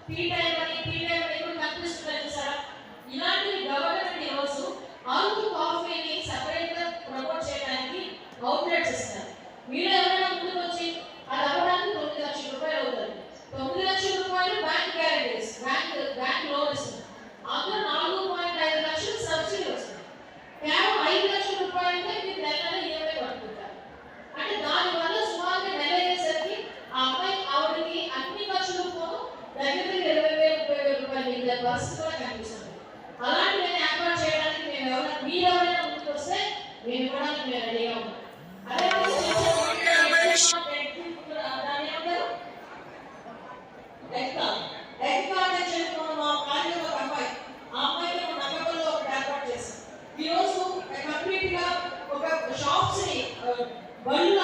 Tea time ఎప్పుడు కనిపిస్తున్నారు చూసారా? ఇలాంటివి గవర్నమెంట్ ఈరోజు ఆల్కో కాఫీని సెపరేట్ గా ప్రమోట్ చేయడానికి అవుట్లెట్స్ ఇస్తారు. మీరు ఎవరైనా ముందుకు వచ్చి అది అవ్వడానికి 9 లక్షల రూపాయలు అవుతుంది. 9 లక్షల రూపాయలు బ్యాంక్ గ్యారెంటీస్, బ్యాంక్ లోన్ ఇస్తుంది. అందులో 4.5 లక్షలు సబ్సిడీ వస్తుంది. కేవలం 5 లక్షల రూపాయలకే మీరు నెల ఈఎంఐ కట్టుకుంటారు. అంటే దానివల్ల సుమారుగా నెల అయ్యేసరికి ఆ అమ్మాయి ఆవిడకి అన్ని ఖర్చులు పోను దగ్గర 20,000 30,000 రూపాయలు మిగిలిన పరిస్థితి కూడా కనిపిస్తుంది. అలాంటివి ఏర్పాటు చేయడానికి మేము మీరెవరైనా ముందుకు వస్తే మేము ఇవ్వడానికి మేము రెడీగా ఉన్నాం. అదే ఈరోజు కంప్లీట్ గా ఒక షాప్స్ ని బళ్ళు